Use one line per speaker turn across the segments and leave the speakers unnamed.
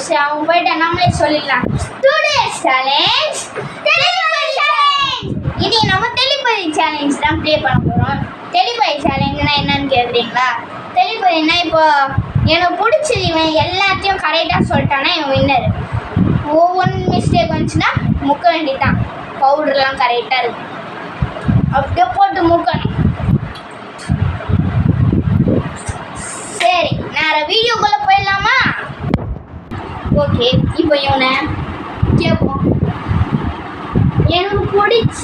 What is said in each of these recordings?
சரி அவங்க போயிட்டு நம்மளே சொல்லிடலாம். Today's challenge telepathy challenge. இன்னைக்கு நம்ம டெலிபதி சேலஞ்ச் தான் ப்ளே பண்ண போகிறோம். டெலிபதி சேலஞ்சுனா என்னன்னு கேட்குறீங்களா? டெலிபதினா இப்போ எனக்கு பிடிச்சது இவன் எல்லாத்தையும் கரெக்டாக சொல்லிட்டானா இவன் வின்னர். ஒவ்வொரு மிஸ்டேக் வந்துச்சுன்னா முக்க வேண்டியதான். பவுடர்லாம் கரெக்டாக இருக்கும், அப்படியே போட்டு முக்கணும். சரி, நான் வீடியோக்குள்ளே போயிடலாமா? ஓகே, இப்போ இவனை கேட்போம். எனக்கு பிடிச்ச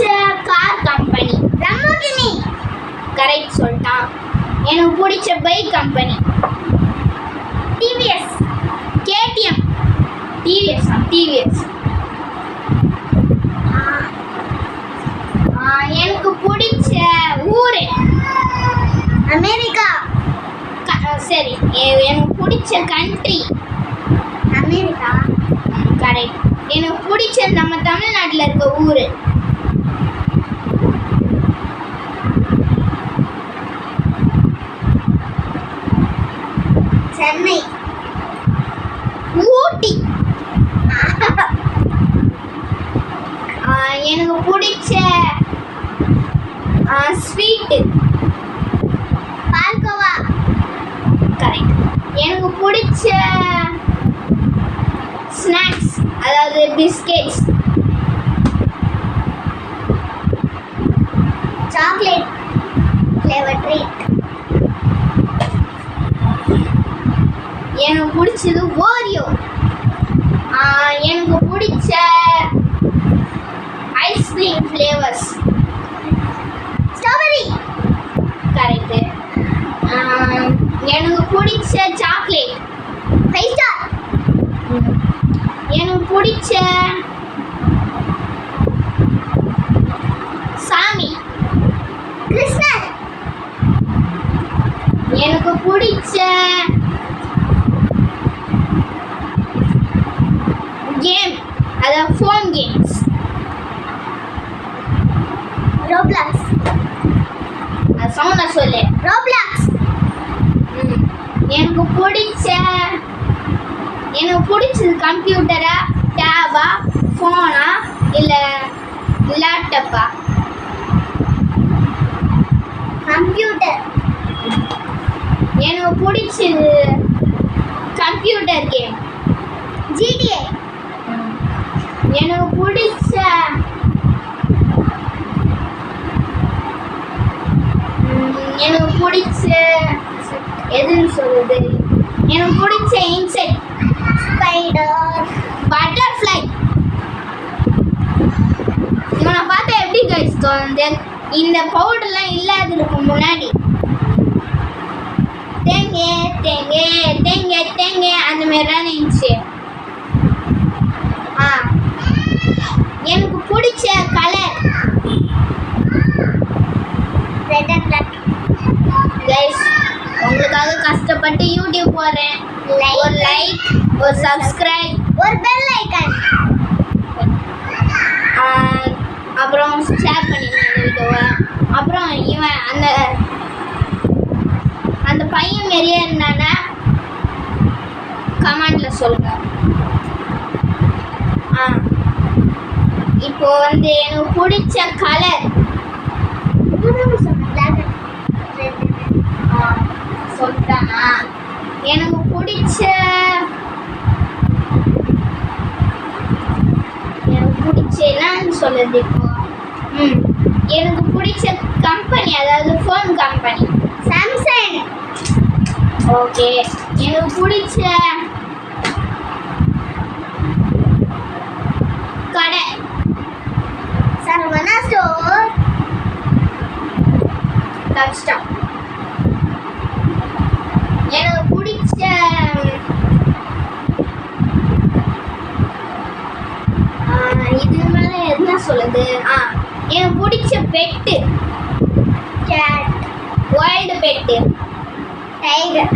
கார் கம்பெனி லம்போர்கினி, கரெக்ட் சொல்லிட்டான். எனக்கு பிடிச்ச bike company TVS. KTM TVS TVS. எனக்கு பிடிச்ச ஊர் அமெரிக்கா. சரி, எனக்கு பிடிச்ச கண்ட்ரி அமெரிக்கா, கரெக்ட். எனக்கு பிடிச்ச நம்ம தமிழ்நாட்டில் இருக்க ஊர் சென்னை, ஊட்டி. எனக்கு பிடிச்ச ஸ்வீட்டு பால்கோவா, கரெக்ட். எனக்கு பிடிச்ச ஸ்நாக்ஸ் அதாவது பிஸ்கெட்ஸ் சாக்லேட் ஃப்ளேவர் ட்ரீட். எனக்கு பிடிச்சது ஓரியோ. எனக்கு பிடிச்ச ஐஸ்கிரீம் ஃப்ளேவர்ஸ் ஸ்ட்ராபெரி, கரெக்டு. எனக்கு பிடிச்ச சாக்லேட் 5 ஸ்டார். எனக்கு பிடிச்ச சாமி கிருஷ்ணர். எனக்கு பிடிச்ச கேம் அதாவது ஃபோன் கேம்ஸ் ரோப்ளாக்ஸ். அது சவுண்டா சொல்லு, ரோப்ளாக்ஸ். எனக்கு பிடிச்சது கம்ப்யூட்டரா, டேபா, ஃபோனா இல்லை லேப்டாப்பா? கம்ப்யூட்டர். எனக்கு பிடிச்சது கம்ப்யூட்டர் கேம் ஜிடிஏ. எனக்கு பிடிச்ச எதுன்னு சொல்லுது, எனக்கு பிடிச்ச இன்செக்ட் ஸ்பைடர், பட்டர்ஃப்ளை. இவனை பார்த்தா எப்படி கைஸ் தோணுது? இந்த பவுடர்லாம் இல்லாததுக்கு முன்னாடி தேங்க தேங்க தேங்க தேங்க அந்த மாதிரிலாம் இருந்துச்சு. எனக்கு பிடிச்ச colour red and black. Guys, உங்களுக்காக கஷ்டப்பட்டு யூடியூப் போடுறேன். ஒரு லைக், ஒரு சப்ஸ்கிரைப், ஒரு பெல் ஐக்கான், அப்புறம் ஷேர் பண்ணிடுங்க இந்த வீடியோவை. அப்புறம் இவன் அந்த பையன் மாரியே இருந்தானா கமெண்ட்ல சொல்லுங்க. இப்போ எனக்கு பிடிச்ச கலர் சொல்லிட்டானா? எனக்கு பிடிச்ச என்னன்னு சொல்லுது இப்போ? எனக்கு பிடிச்ச கம்பெனி அதாவது ஃபோன் கம்பெனி சாம்சங். ஓகே. எனக்கு பிடிச்ச கடை சரவணா ஸ்டோர். கஷ்டம். எனக்கு பிடிச்ச இது மேல என்ன சொல்லுது? எனக்கு பிடிச்ச pet cat, wild pet tiger.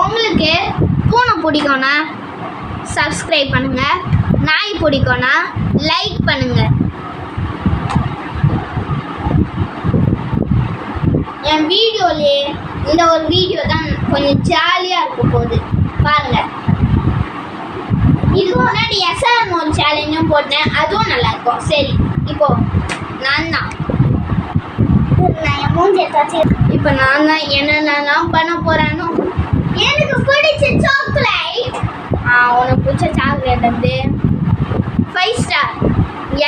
உங்களுக்கு பூனை பிடிக்கும்னா சப்ஸ்கிரைப் பண்ணுங்க, நாய் பிடிக்கும்னா லைக் பண்ணுங்க. என் வீடியோலே இந்த ஒரு வீடியோ தான் கொஞ்சம் ஜாலியாக இருக்க போகுது பாருங்க. இதுக்கு முன்னாடி எஸ்ஆர் ஒரு சேலஞ்சும் போட்டேன், அதுவும் நல்லா இருக்கும். சரி, இப்போ நான் தான் இப்போ நான் தான் என்னென்னலாம் பண்ண போறேனோ. எனக்கு பிடிச்ச சாக்லேட், உனக்கு பிடிச்ச சாக்லேட் வந்து 5 ஸ்டார்.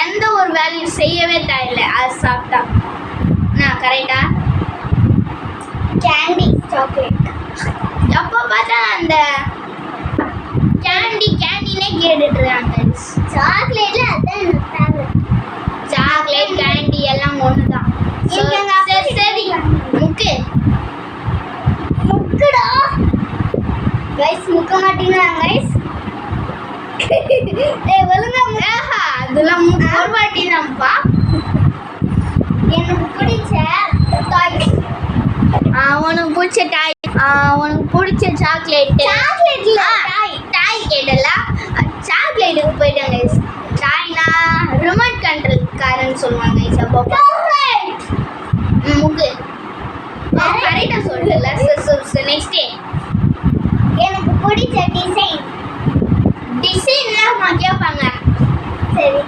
எந்த ஒரு வேலையும் செய்யவே தேவையில்லை, அது சாப்பிட்டா. நான் கரெக்டா? Candy chocolate. எப்போ பார்த்தா அந்த கேண்டினே கேட்டுட்டு இருக்காங்க. சாக்லேட்ல அதான் எனக்கு ஃபேவரட். சாக்லேட் கேண்டி எல்லாம் ஒன்று தான். சரி முக்குடா கைஸ். முக்க மாட்டீங்களா கைஸ்? ஒழுங்கா அதெல்லாம் ஒரு வாட்டி தான்ப்பா. எனக்கு பிடிச்ச டாய், உனக்கு பிடிச்ச டாய், உனக்கு பிடிச்ச சாக்லேட். சாக்லேட்ல டாய் கேட்டல, சாக்லேட்டுக்கு போயிட்டேன் கைஸ். டாய்னா ரிமோட் கண்ட்ரோல் காரன்னு சொல்லுவாங்க கைஸ். அப்போ முக்கு கரெக்டாக சொல்லல. நெக்ஸ்ட் எனக்கு பிடிச்ச டிசைன்லாம் கேட்பாங்க. சரி,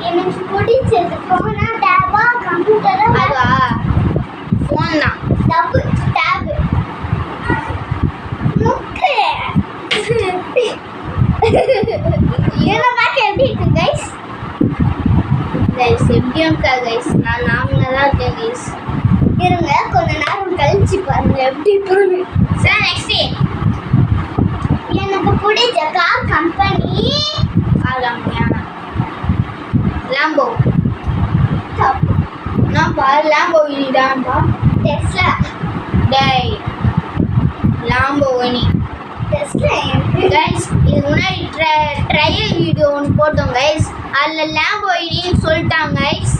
எனக்கு பிடிச்சது ஃபோனா டேபா கம்ப்யூட்டரா? அதுவா ஃபோன் தான். டேபு முக்கு என்ன பார்க்க எப்படி இருக்கு கைஸ்? எப்படி இருக்கா கைஸ்? நான் நார்மலாக தான் இருக்கேன் கைஸ். இருங்க கொஞ்ச நேரம் கழிச்சு பாருங்க எப்படி இருக்கு. சார் நெக்ஸ்ட் எனக்கு பிடிச்ச கார் கம்பெனி லாம்போ. நான் லாம்போகினி தான்ப்பா. டெஸ்லா. டேய் லாம்போகினி டெஸ்லா. கைஸ் இது முன்னாடி ட்ரையல் வீடியோ ஒன்று போட்டோம் கைஸ். அதில் லாம்போகினின்னு சொல்லிட்டாங்க கைஸ்.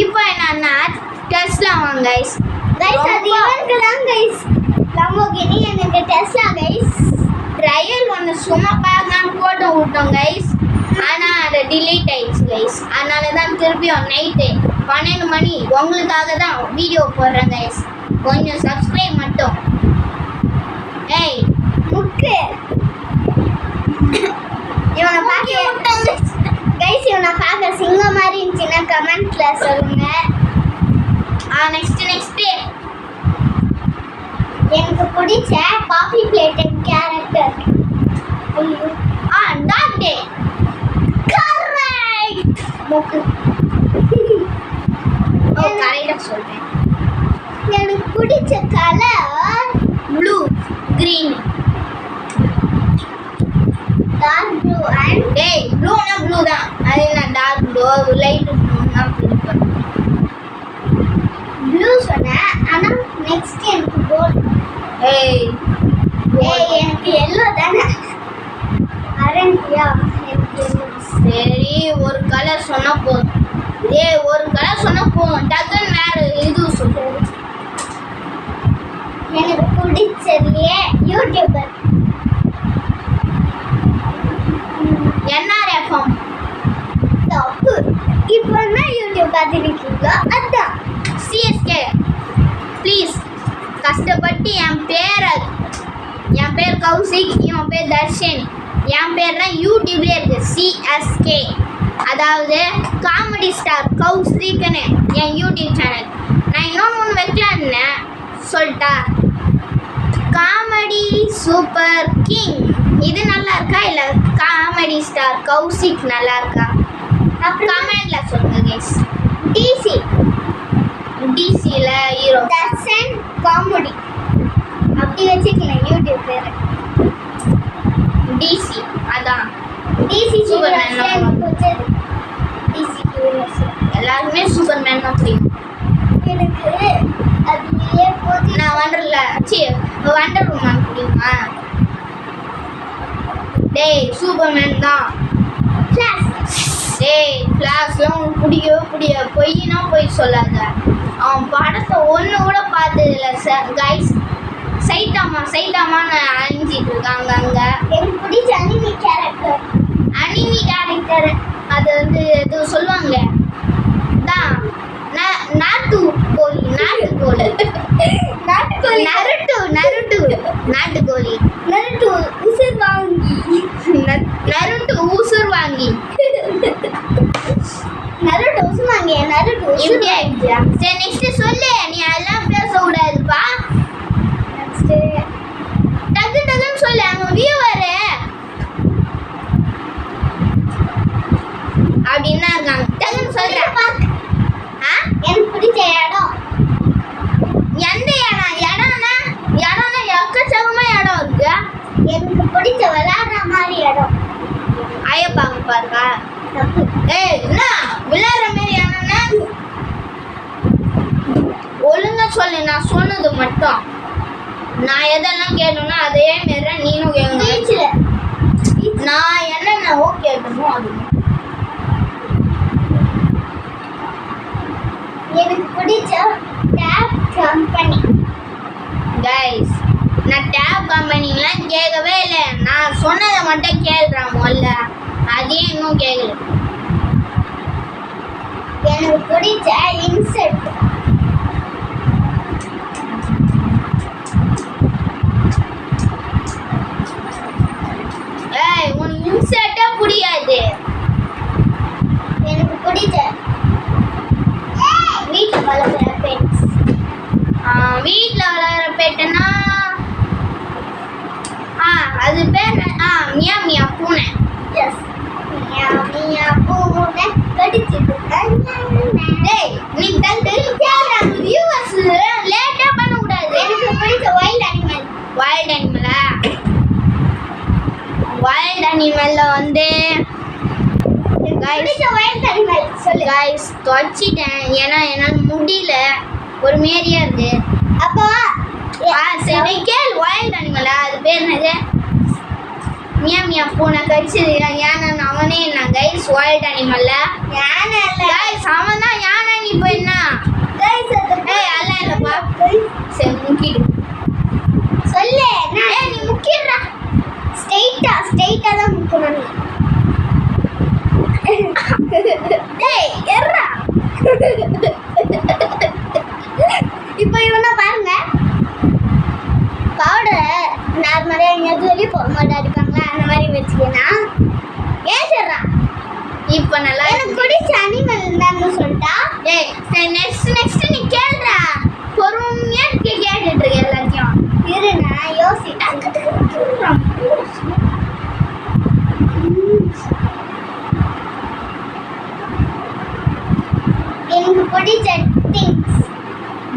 இப்போ என்னன்னா டெஸ்லா வாங்க கைஸ். கைஸ் அது இவனுக்கு தான் கைஸ் லாம்போகினி, எனக்கு டெஸ்லா கைஸ். ட்ரையல் ஒன்று சும்மா பார்க்கலான்னு போட்டு விட்டோம் கைஸ். ஆனால் அதை டிலீட் ஆயிடுச்சு கைஸ். அதனால தான் திருப்பியும் நைட்டு 12 மணி உங்களுக்காக தான் வீடியோ போடுறேன் கைஸ். கொஞ்சம் சப்ஸ்கிரைப் மட்டும். ஏய் முக்கு இவனை பார்க்க கைஸ், இவனை பார்க்க சிங்கம் மாதிரி இருந்துச்சுன்னா கமெண்ட்ல சொல்லுங்க. நெக்ஸ்ட் எனக்கு பிடிச்ச Poppy Playtime character dog day. Correct முக்கு. கரெக்டாக சொல்றேன். எனக்கு பிடிச்ச colour blue green. Dark blue and டேய் ப்ளூனா ப்ளூ தான். அது நான் டார்க் ப்ளூ லைட் ப்ளூனா பிடிக்கும். ப்ளூ சொன்னேன், ஆனால் நெக்ஸ்ட் எனக்கு கோல்ட். எனக்கு எல்லோ தானே. அரண்டியா எனக்கு எல்லோ. சரி ஒரு கலர் சொன்னா போதும். ஒரு கலர் சொன்னா போதும். டக்குன்னு வேற இது சொல்லு. எனக்கு பிடிச்சதுலயே யூடியூபர் NRFM. தப்பு. இப்போ என்ன யூடியூப் பார்த்துருக்கீங்களோ அதான் CSK. ப்ளீஸ் கஷ்டப்பட்டு என் பேர் கௌசிக், இவன் பேர் தர்ஷன். என் பேர் தான் யூடியூப்லேயே இருக்குது CSK. அதாவது காமெடி ஸ்டார் கௌசிக்னு என் யூடியூப் சேனல். நான் இன்னொன்று வைக்கலான்னு சொல்லிட்டா. காமெடி சூப்பர் கிங் இது நல்லா இருக்கா இல்லை காமெடி ஸ்டார் கௌசிக் நல்லா இருக்கா? கமெண்ட்ல சொல்லுங்க கைஸ். டிசியில் ஹீரோ தர்ஷன் காமெடி அப்படி வச்சுக்கலாம் யூடியூப் பேர். டிசி அதான் டிசி சூப்பர்மேன். டிசி எல்லாருமே சூப்பர்மேன் தான் பிடிக்கும் எனக்கு. அதுலேயே போது நான் வண்டர் உமன் பிடிக்குமா? டேய் சூப்பர்மேன் தான். டேய் ஃப்ளாஷ்லாம் உனக்கு பிடிக்கவே பொய்னா பொய் சொல்லாத. அவன் படத்தை ஒன்று கூட பார்த்ததில்ல சார் கைஸ். சைட்டாமான்னு அழிஞ்சிட்டு இருக்காங்க அங்கே. எனக்கு பிடிச்ச அனிமி கேரக்டர் அது வந்து இது சொல்லுவாங்களே தான் நாட்டுக்கோழி. உசுமாங்க நருட்டு இப்படி ஆயிடுச்சா? சரி நெக்ஸ்ட் சொல்லு. நீ அதெல்லாம் பேச கூடாதுப்பா. நெக்ஸ்ட் டக்கு டக்குன்னு சொல்லு. அங்க வியூவர் அப்படின்னா இருக்காங்க. டக்குன்னு சொல்றேன். எனக்கு பிடிச்ச இடம் எந்த இடம்? இடம்னா எக்கச்சக்கமா இடம் இருக்கு. எனக்கு பிடிச்ச விளையாடுற மாதிரி இடம் ஐயப்பாங்க பாருங்க. ஏய் என்ன விளையாடுற மாதிரி இடம்னா ஒழுங்கா சொல்லு. நான் சொன்னது மட்டும். நான் எதெல்லாம் கேட்டோம்னா அதே மாரி நீனும் கேட்கணும். நான் என்னென்னவோ கேட்டனோ அது. எனக்கு பிடிச்ச டேப் கம்பெனி. கைஸ் நான் டேப் கம்பெனிலாம் கேட்கவே இல்லை. நான் சொன்னதை மட்டும் கேள்றான் முதல்ல. அதையும் இன்னும் கேட்கல. எனக்கு பிடிச்ச இன்செக்ட். ஏய் உனக்கு இன்செக்டே பிடிக்காது. எனக்கு பிடிச்ச வீட்டில் வளர்க்குற பெட்ஸ். வீட்டில் வளர்க்குற பெட்டுன்னா அது பேர் மியா மியா பூனை. எஸ் மியா மியா பூனை கடிச்சிட்டு. டேய் நீ தந்து கேளுங்க. வியூவர்ஸ் லேட்டா பண்ண கூடாது. எனக்கு பிடிச்ச வைல்ட் அனிமல். வைல்ட் அனிமலா? வைல்ட் அனிமல்ல வந்து கைஸ் தொலைச்சிட்டேன். ஏன்னா என்னால் முடியல. ஒரு மாரியா இருக்கு. அப்போ சரி கேள். வைல்ட் அனிமலா? அது பேர் என்னது? மியா மியா பூனை கடிச்சது யானை. அவனே என்ன கைஸ் வைல்ட் அனிமல்ல? யானை இல்ல கைஸ், அவன் தான் யானை. நீ இப்போ என்ன கைஸ்? ஏய் அதெல்லாம் இல்லப்பா. சரி முக்கிடு சொல்லு. ஏய் நீ முக்கிடுறா. ஸ்ட்ரெயிட்டா தான் முக்கணும் நீ. டேய் எர்ரா. இப்போ இவனை பாருங்க. பவுடர் நார்மலாக எங்கேயாவது வெளியே போக மாட்டா இருக்காங்களா அந்த மாதிரி வச்சுக்கனா ஏன் சொல்றா. இப்போ நல்லா எனக்கு பிடிச்ச அனிமல் என்னன்னு சொல்லிட்டா. ஏய் சரி நெக்ஸ்ட் நீ கேளுடா. பொறுமையா கேட்டுட்டு இருக்க எல்லாத்தையும். இரு நான் யோசிக்கிறேன். எனக்கு பிடிச்ச திங்ஸ்.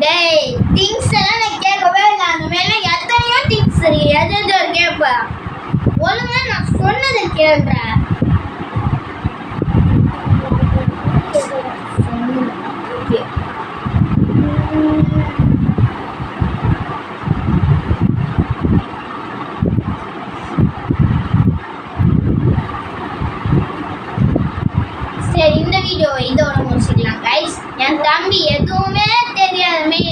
டேய் திங்ஸ் எல்லாம் நான் கேட்கவே இல்லை. அந்த மேல எத்தனையோ திங்ஸ் இருக்கு. எது கேட்ப ஒழுங்கா நான் சொன்னதை கேள்ற. சரி இந்த வீடியோ இதோட முடிச்சுக்கலாம் கைஸ். என் தம்பி எதுவுமே தெரியாதுமே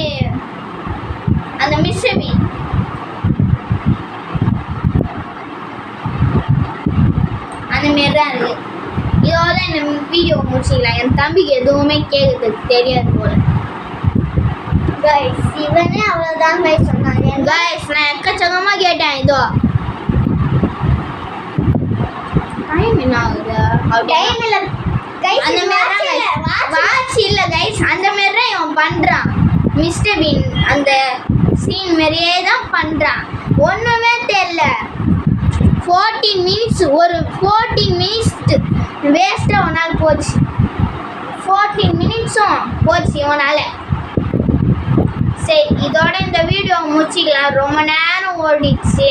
அந்த மிஸ்ஸபி அந்த மாரி தான் இருக்கு. இதோட இந்த வீடியோ முடிச்சுக்கலாம். என் தம்பிக்கு எதுவுமே கேட்கறதுக்கு தெரியாது போல. கைஸ் இவனே அவ்வளோதான் கைஸ் சொன்னாங்க. கைஸ் நான் எக்கச்சக்கமா கேட்டேன். இதோ டைம் என்ன ஆகுது? டைம் இல்லை அந்த மாதிரி வாட்ச் இல்லை கைஸ். அந்த மாதிரி தான் இவன் பண்ணுறான். மிஸ்டர் பீன் அந்த சீன் மாதிரியே தான் பண்ணுறான். ஒன்றுமே தெரியல. 14 மினிட்ஸ் ஒரு 14 மினிட்ஸ் வேஸ்ட்டாக ஒன்றால் போச்சு. 14 மினிட்ஸும் போச்சு இவனால். சரி இதோட இந்த வீடியோ முடிச்சிக்கலாம். ரொம்ப நேரம் ஓடிச்சு.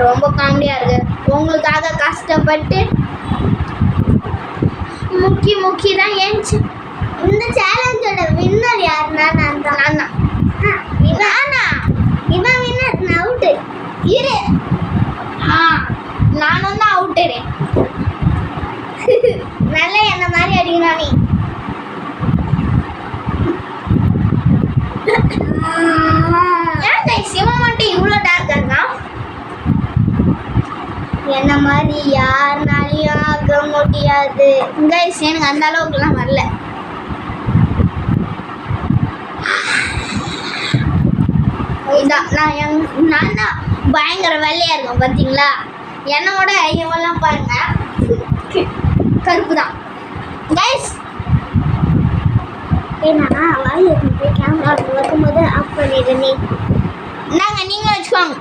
ரொம்ப காமெடியாக இருக்குது. உங்களுக்காக கஷ்டப்பட்டு முக்கி தான் ஏஞ்சி. இந்த சேலஞ்சோட வின்னர் யாருன்னா நான் தான். இவன் வின்னர். நான் அவுட்டு. இரு நானும் தான் அவுட்டுறேன். நல்லா என்ன மாதிரி அடிக்கணும் நீ. ஏன் சிவன் மட்டும் இவ்வளோ டார்க்கா இருக்கான்? என்ன மாதிரி யாருனாலையும் ஆக முடியாது கைஸ். எனக்கு அந்த அளவுக்குலாம் வரல. நான் தான் பயங்கர வெள்ளையா இருக்கேன் பார்த்தீங்களா? என்னோட இவெல்லாம் பாருங்க கருப்பு தான் கைஸ்.
ஏன்னா வாயில் போய் கேமரா வரும்போது ஆஃப் பண்ணிடுறேன்.
நாங்கள் நீங்கள் வச்சுக்கோங்க.